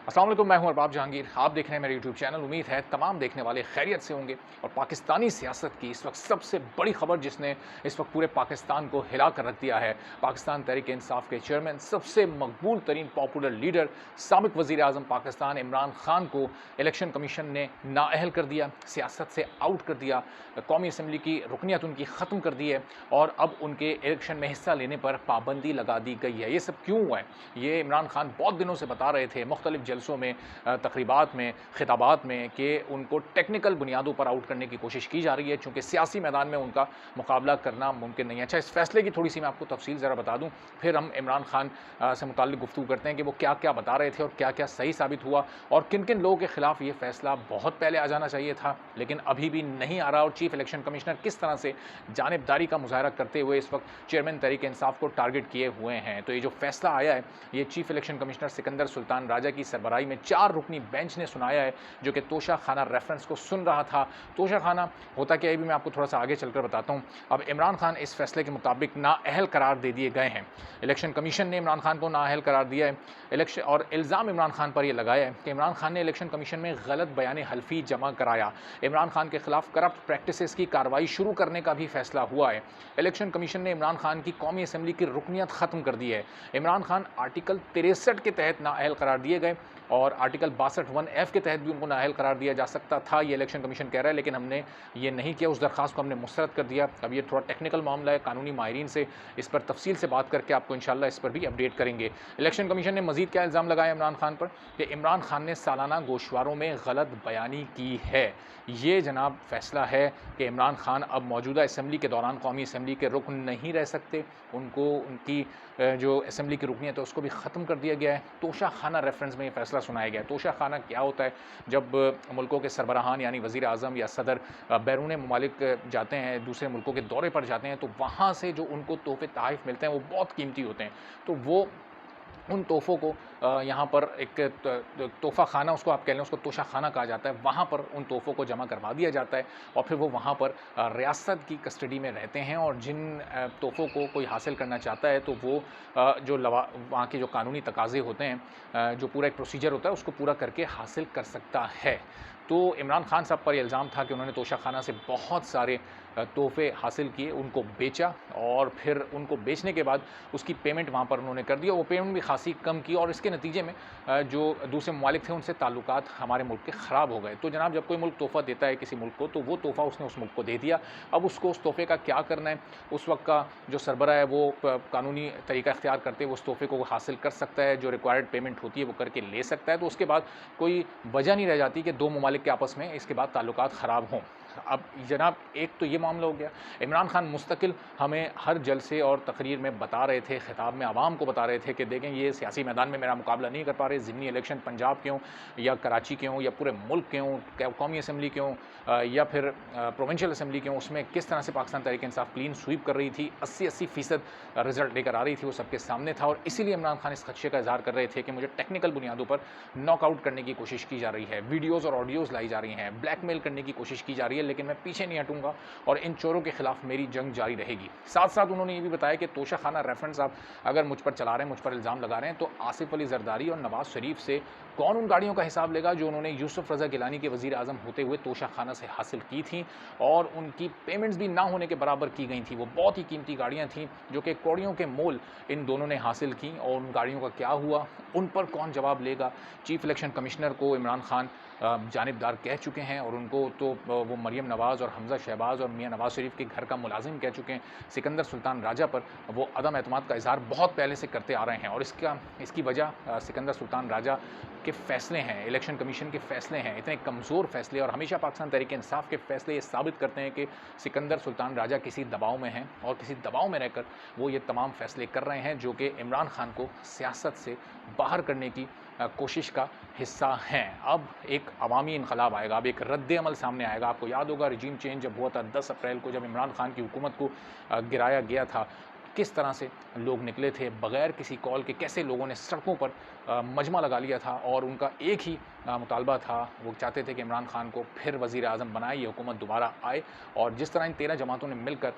अस्सलाम वालेकुम, मैं हूं अरबाब जहांगीर। आप देख रहे हैं मेरा यूट्यूब चैनल। उम्मीद है तमाम देखने वाले खैरियत से होंगे। और पाकिस्तानी सियासत की इस वक्त सबसे बड़ी खबर जिसने इस वक्त पूरे पाकिस्तान को हिला कर रख दिया है, पाकिस्तान तहरीक इंसाफ के चेयरमैन, सबसे मकबूल तरीन पॉपुलर लीडर, साबिक वज़ीर आज़म पाकिस्तान इमरान खान को इलेक्शन कमीशन ने नाअहल कर दिया, सियासत से आउट कर दिया। कौमी असम्बली की रुकनीत उनकी ख़त्म कर दी है और अब उनके इलेक्शन में हिस्सा लेने पर पाबंदी लगा दी गई है। ये सब क्यों हुआ है? ये इमरान खान बहुत दिनों से बता रहे थे मुख्तलिफ जलसों में, तकरीबात में, खिताबात में, कि उनको टेक्निकल बुनियादों पर आउट करने की कोशिश की जा रही है, चूँकि सियासी मैदान में उनका मुकाबला करना मुमकिन नहीं है। अच्छा, इस फैसले की थोड़ी सी मैं आपको तफसील ज़रा बता दूँ, फिर हम इमरान खान से मुताल्लिक़ गुफ्तगू करते हैं कि वो क्या क्या बता रहे थे और क्या क्या सही साबित हुआ, और किन किन लोगों के खिलाफ ये फैसला बहुत पहले आ जाना चाहिए था लेकिन अभी भी नहीं आ रहा, और चीफ इलेक्शन कमिश्नर किस तरह से जानिबदारी का मुजाहरा करते हुए इस वक्त चेयरमैन तहरीक इंसाफ को टारगेट किए हुए हैं। तो ये जो फैसला आया है, ये chief election commissioner Sikandar Sultan Raja की सरबराही में 4 रुकनी बेंच ने सुनाया है, जो कि तोशा खाना रेफरेंस को सुन रहा था। तोशा खाना होता क्या है, भी मैं आपको थोड़ा सा आगे चलकर बताता हूँ। अब इमरान खान इस फैसले के मुताबिक नाअहल करार दे दिए गए हैं। इलेक्शन कमीशन ने इमरान खान को नाअहल करार दिया है। इलेक्शन और इल्ज़ाम इमरान खान पर यह लगाया है कि इमरान खान ने इलेक्शन कमीशन में गलत बयान हल्फी जमा कराया। इमरान खान के खिलाफ करप्ट प्रैक्टिसेस की कार्रवाई शुरू करने का भी फैसला हुआ है। इलेक्शन कमीशन ने इमरान खान की कौमी असम्बली की रुकनीत ख़त्म कर दी है। इमरान खान आर्टिकल 63 के तहत नाअहल करार दिए गए और आर्टिकल 62(1)(f) के तहत भी उनको नाअहल करार दिया जा सकता था, ये इलेक्शन कमीशन कह रहा है, लेकिन हमने ये नहीं किया। उस दरख्वास्त को हमने मुस्तरद कर दिया। अब ये थोड़ा टेक्निकल मामला है, कानूनी माहिरीन से इस पर तफसील से बात करके आपको इंशाल्लाह इस पर भी अपडेट करेंगे। इलेक्शन कमीशन ने मजीद क्या इल्ज़ाम लगाया इमरान खान पर, कि इमरान खान ने सालाना गोशवारों में गलत बयानी की है। ये जनाब फैसला है कि इमरान खान अब मौजूदा असम्बली के दौरान कौमी असम्बली के रुकन नहीं रह सकते। उनको उनकी जो असम्बली की रुकनीत है उसको भी ख़त्म कर दिया गया है। तोशा खाना रेफरेंस में ये फैसला सुनाया गया है। तोशा खाना क्या होता है? जब मुल्कों के सरबराहान यानी वज़ीर आज़म या सदर बैरून ममालिक जाते हैं, दूसरे मुल्कों के दौरे पर जाते हैं, तो वहाँ से जो उनको तोहफ़े तोहफ़ मिलते हैं वो बहुत कीमती होते हैं। तो वो उन तोहफ़ों को यहाँ पर एक तोहफ़ा खाना, उसको आप कह लें, उसको तोशा खाना कहा जाता है, वहाँ पर उन तोहफ़ों को जमा करवा दिया जाता है और फिर वो वहाँ पर रियासत की कस्टडी में रहते हैं। और जिन तोहफ़ों को कोई हासिल करना चाहता है तो वो जो वहाँ के जो कानूनी तकाज़े होते हैं, जो पूरा एक प्रोसीजर होता है, उसको पूरा करके हासिल कर सकता है। तो इमरान खान साहब पर इल्ज़ाम था कि उन्होंने तोशा खाना से बहुत सारे तोहफ़े हासिल किए, उनको बेचा और फिर उनको बेचने के बाद उसकी पेमेंट वहाँ पर उन्होंने कर दिया। वो पेमेंट भी खासी कम की और इसके नतीजे में जो दूसरे ममालिक थे उनसे ताल्लुकात हमारे मुल्क के ख़राब हो गए। तो जनाब, जब कोई मुल्क तोहफ़ा देता है किसी मुल्क को, तो वो तोहफ़ा उसने उस मुल्क को दे दिया। अब उसको उस तोहफ़े का क्या करना है, उस वक्त का जो सरबरा है वो कानूनी तरीका इख्तियार करते हुए उस तोहफ़े को हासिल कर सकता है, जो रिक्वायर्ड पेमेंट होती है वो करके ले सकता है। तो उसके बाद कोई वजह नहीं रह जाती कि दो ममालिक के आपस में इसके बाद ताल्लुकात ख़राब हों। अब जनाब, एक तो ये मामला हो गया। इमरान खान मुस्तकिल हमें हर जलसे और तकरीर में बता रहे थे, खिताब में आवाम को बता रहे थे कि देखें, ये सियासी मैदान में मेरा मुकाबला नहीं कर पा रहे। ज़िमनी इलेक्शन पंजाब के हों या कराची के हों या पूरे मुल्क के हों, कौमी असम्बली के हों या फिर प्रोविंशियल असम्बली के हों, उसमें किस तरह से पाकिस्तान तहरीक इंसाफ क्लीन स्वीप कर रही थी, 80-80% रिजल्ट लेकर आ रही थी, वो सबके सामने था। और इसीलिए इमरान खान इस खदशे का इज़हार कर रहे थे कि मुझे टेक्निकल बुनियादों पर नॉकआउट करने की कोशिश की जा रही है, वीडियोज़ और ऑडियोज़ लाई जा रही हैं, ब्लैकमेल करने की कोशिश की जा रही है, लेकिन मैं पीछे नहीं हटूंगा और इन चोरों के खिलाफ मेरी जंग जारी रहेगी। साथ साथ उन्होंने ये भी बताया कि तोशा खाना रेफरेंस आप अगर मुझ पर चला रहे हैं, मुझ पर इल्ज़ाम लगा रहे हैं, तो आसिफ अली जरदारी और नवाज शरीफ से कौन उन गाड़ियों का हिसाब लेगा जो उन्होंने यूसुफ रज़ा गिलानी के वज़ीर आज़म होते हुए तोशा खाना से हासिल की थी और उनकी पेमेंट्स भी ना होने के बराबर की गई थी। वो बहुत ही कीमती गाड़ियाँ थीं जो कि कौड़ियों के मोल इन दोनों ने हासिल की, और उन गाड़ियों का क्या हुआ, उन पर कौन जवाब लेगा। चीफ इलेक्शन कमिश्नर को इमरान खान जानिबदार कह चुके हैं और उनको तो वो मरियम नवाज़ और हमज़ा शहबाज और मियाँ नवाज़ शरीफ के घर का मुलाजिम कह चुके हैं। सिकंदर सुल्तान राजा पर वो अदम एतमाद का इज़हार बहुत पहले से करते आ रहे हैं और इसकी वजह सिकंदर सुल्तान राजा के फ़ैसले हैं, इलेक्शन कमीशन के फ़ैसले हैं, इतने कमज़ोर फ़ैसले। और हमेशा पाकिस्तान तहरीक इंसाफ के फ़ैसले ये साबित करते हैं कि सिकंदर सुल्तान राजा किसी दबाव में हैं और किसी दबाव में रहकर वो ये तमाम फ़ैसले कर रहे हैं जो कि इमरान खान को सियासत से बाहर करने की कोशिश का हिस्सा हैं। अब एक अवामी इनकलाब आएगा, अब एक रद्द-ए-अमल सामने आएगा। आपको याद होगा रजीम चेंज जब हुआ था 10 अप्रैल को, जब इमरान खान की हुकूमत को गिराया गया था, किस तरह से लोग निकले थे बग़ैर किसी कॉल के, कैसे लोगों ने सड़कों पर मजमा लगा लिया था और उनका एक ही मुतालबा था, वो चाहते थे कि इमरान खान को फिर वज़ीर-ए-आज़म बनाए, ये हुकूमत दोबारा आए। और जिस तरह इन 13 जमातों ने मिलकर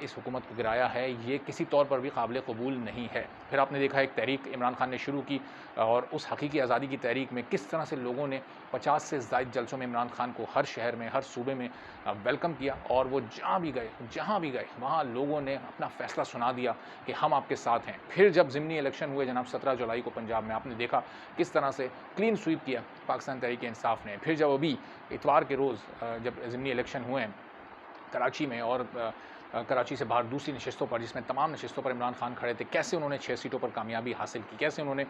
इस हुकूमत को गिराया है, ये किसी तौर पर भी काबिल कबूल नहीं है। फिर आपने देखा एक तहरीक इमरान खान ने शुरू की और उस हकीकी आज़ादी की तहरीक में किस तरह से लोगों ने 50 से ज़ायद जलसों में इमरान खान को हर शहर में, हर सूबे में वेलकम किया और वो जहाँ भी गए, वहाँ लोगों ने अपना फ़ैसला सुना दिया कि हम आपके साथ हैं। फिर जब ज़िमनी इलेक्शन हुए जनाब 17 जुलाई को पंजाब में, आपने देखा किस तरह से क्लीन स्वीप किया पाकिस्तान तहरीक-ए-इंसाफ़ ने। फिर जब अभी इतवार के रोज़ जब ज़िमनी इलेक्शन हुए हैं कराची में और कराची से बाहर दूसरी नशिस्तों पर, जिसमें तमाम नशिस्तों पर इमरान खान खड़े थे, कैसे उन्होंने 6 सीटों पर कामयाबी हासिल की, कैसे उन्होंने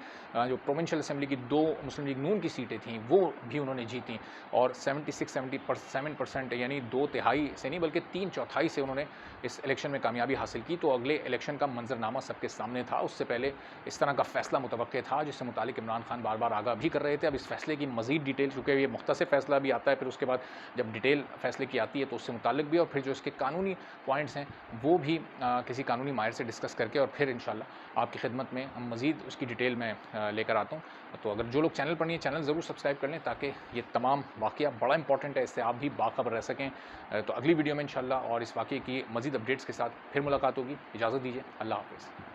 जो प्रोविंशियल असेंबली की 2 मुस्लिम लीग नून की सीटें थीं वो भी उन्होंने जीती और 76-77% यानी 2 तिहाई से नहीं बल्कि 3/4 से उन्होंने इस इलेक्शन में कामयाबी हासिल की। तो अगले इलेक्शन का मंजरनामा सबके सामने था। उससे पहले इस तरह का फ़ैसला मुतवक्के था जिससे मुतालिक इमरान खान बार-बार आगाह भी कर रहे थे। अब इस फ़ैसले की मज़ीद डिटेल, चूँकि ये मुख्तसर फ़ैसला भी आता है, फिर उसके बाद जब डिटेल फ़ैसले की आती है तो उससे मुताल्लिक भी और फिर जो इसके कानूनी पॉइंट्स हैं वो भी किसी कानूनी माहिर से डिस्कस करके और फिर इंशाल्लाह आपकी खिदमत में हम मज़ीद उसकी डिटेल में लेकर आता हूँ। तो अगर जो लोग चैनल पर नहीं है, चैनल ज़रूर सब्सक्राइब कर लें ताकि ये तमाम वाक़या बड़ा इंपॉर्टेंट है, इससे आप भी बाखबर रह सकें। तो अगली वीडियो में इंशाल्लाह और इस वाक़ये की मज़ीद अपडेट्स के साथ फिर मुलाकात होगी। इजाज़त दीजिए। अल्लाह हाफ़िज़।